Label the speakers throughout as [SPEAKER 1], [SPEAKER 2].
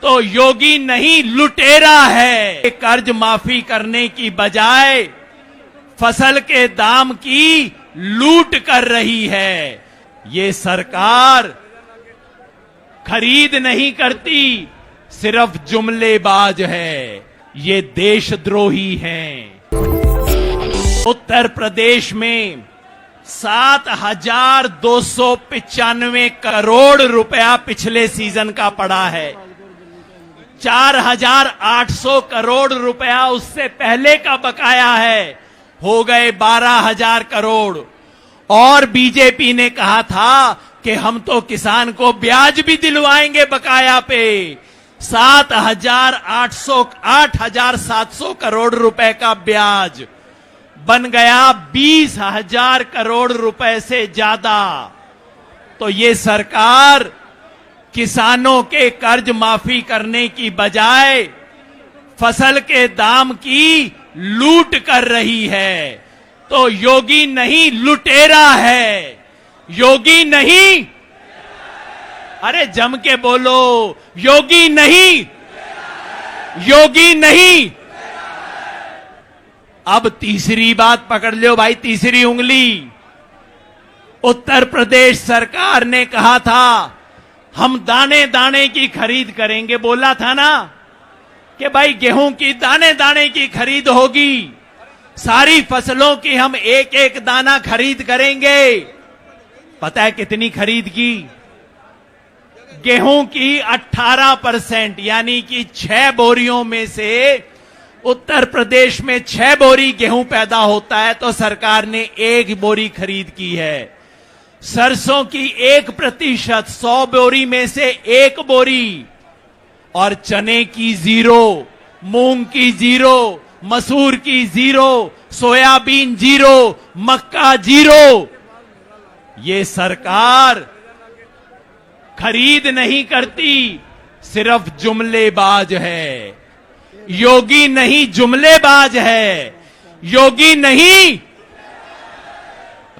[SPEAKER 1] तो योगी नहीं लुटेरा है। कर्ज माफी करने की बजाय फसल के दाम की लूट कर रही है। ये सरकार खरीद नहीं करती, सिर्फ जुमलेबाज है। ये देशद्रोही हैं। उत्तर प्रदेश में 7,295 करोड़ रुपया पिछले सीजन का पड़ा है। 4,800 करोड़ रुपया उससे पहले का बकाया है। हो गए 12,000 करोड़। और बीजेपी ने कहा था कि हम तो किसान को ब्याज भी दिलवाएंगे बकाया पे। 8,700 करोड़ रुपए का ब्याज बन गया 20,000 करोड़ रुपए से ज्यादा। तो ये सरकार किसानों के कर्ज माफी करने की बजाय फसल के दाम की लूट कर रही है। तो योगी नहीं लुटेरा है। योगी नहीं, अरे जम के बोलो, योगी नहीं, योगी नहीं। अब तीसरी बात पकड़ लो भाई, तीसरी उंगली। उत्तर प्रदेश सरकार ने कहा था हम दाने दाने की खरीद करेंगे। बोला था ना कि भाई गेहूं की दाने दाने की खरीद होगी, सारी फसलों की हम एक एक दाना खरीद करेंगे। पता है कितनी खरीद की? गेहूं की 18%, यानी कि 6 बोरियों में से उत्तर प्रदेश में 6 बोरी गेहूं पैदा होता है तो सरकार ने 1 बोरी खरीद की है। सरसों की 1%, 100 बोरी में से 1 बोरी। और चने की 0, मूंग की 0, मसूर की 0, सोयाबीन 0, मक्का 0। ये सरकार खरीद नहीं करती, सिर्फ जुमलेबाज है। योगी नहीं जुमलेबाज है। योगी नहीं,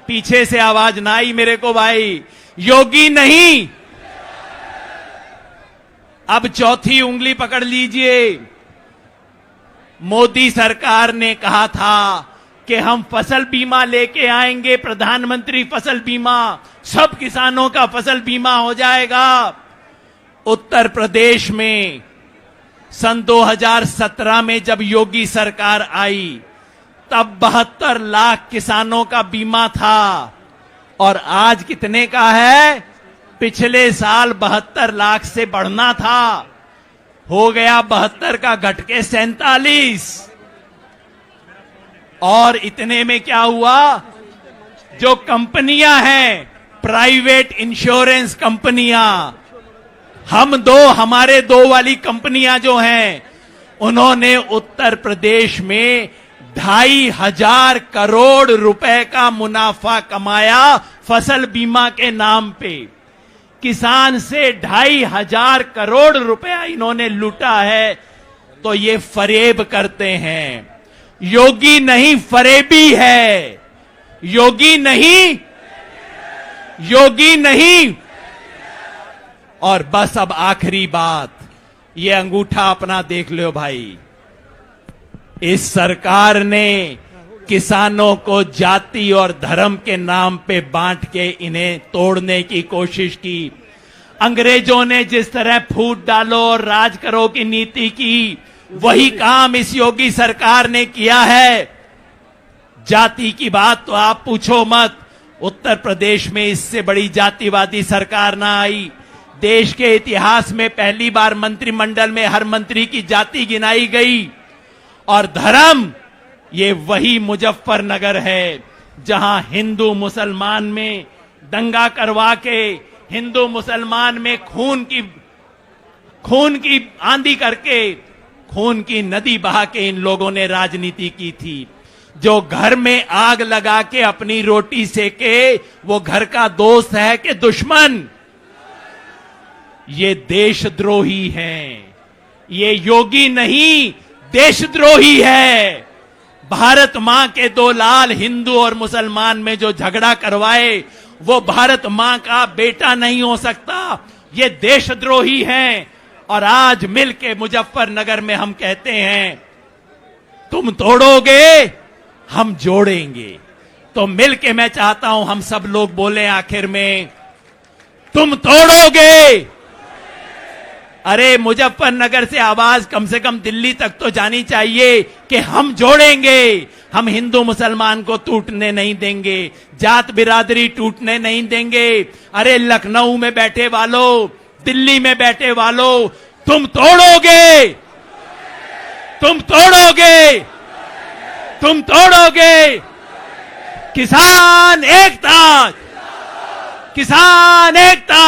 [SPEAKER 1] पीछे से आवाज ना आई मेरे को भाई, योगी नहीं। अब चौथी उंगली पकड़ लीजिए। मोदी सरकार ने कहा था कि हम फसल बीमा लेके आएंगे, प्रधानमंत्री फसल बीमा, सब किसानों का फसल बीमा हो जाएगा। उत्तर प्रदेश में सन 2017 में जब योगी सरकार आई तब 72 लाख किसानों का बीमा था। और आज कितने का है? पिछले साल 72 लाख से बढ़ना था, हो गया 72 का घट के 47। और इतने में क्या हुआ? जो कंपनियां हैं, प्राइवेट इंश्योरेंस कंपनियां, हमारे 2 वाली कंपनियां जो हैं, उन्होंने उत्तर प्रदेश में 2,500 करोड़ रुपए का मुनाफा कमाया फसल बीमा के नाम पे। किसान से 2,500 करोड़ रुपया इन्होंने लूटा है। तो ये फरेब करते हैं। योगी नहीं, फरेबी है। योगी नहीं, योगी नहीं। और बस अब आखिरी बात, ये अंगूठा अपना देख लो भाई। इस सरकार ने किसानों को जाति और धर्म के नाम पे बांट के इन्हें तोड़ने की कोशिश की। अंग्रेजों ने जिस तरह फूट डालो और राज करो की नीति की, वही काम इस योगी सरकार ने किया है। जाति की बात तो आप पूछो मत। उत्तर प्रदेश में इससे बड़ी जातिवादी सरकार ना आई। देश के इतिहास में पहली बार मंत्रिमंडल में हर मंत्री की जाति गिनाई गई। और धर्म, ये वही मुजफ्फरनगर है जहां हिंदू मुसलमान में दंगा करवा के, हिंदू मुसलमान में खून की आंधी करके, खून की नदी बहा के इन लोगों ने राजनीति की थी। जो घर में आग लगा के अपनी रोटी सेके, वो घर का दोस्त है कि दुश्मन? ये देशद्रोही हैं। ये योगी नहीं, देशद्रोही है। भारत मां के 2 लाल हिंदू और मुसलमान में जो झगड़ा करवाए, वो भारत मां का बेटा नहीं हो सकता। ये देशद्रोही हैं। और आज मिलके मुजफ्फरनगर में हम कहते हैं, तुम तोड़ोगे हम जोड़ेंगे। तो मिलके मैं चाहता हूं हम सब लोग बोले आखिर में, तुम तोड़ोगे। अरे मुजफ्फरनगर से आवाज कम से कम दिल्ली तक तो जानी चाहिए कि हम जोड़ेंगे, हम हिंदू मुसलमान को टूटने नहीं देंगे, जात बिरादरी टूटने नहीं देंगे। अरे लखनऊ में बैठे वालों, दिल्ली में बैठे वालों, तुम तोड़ोगे, तुम तोड़ोगे, तुम तोड़ोगे। किसान एकता, किसान एकता,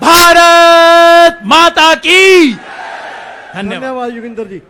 [SPEAKER 1] भारत माता की। धन्यवाद
[SPEAKER 2] धन्यवाद योगिंदर जी।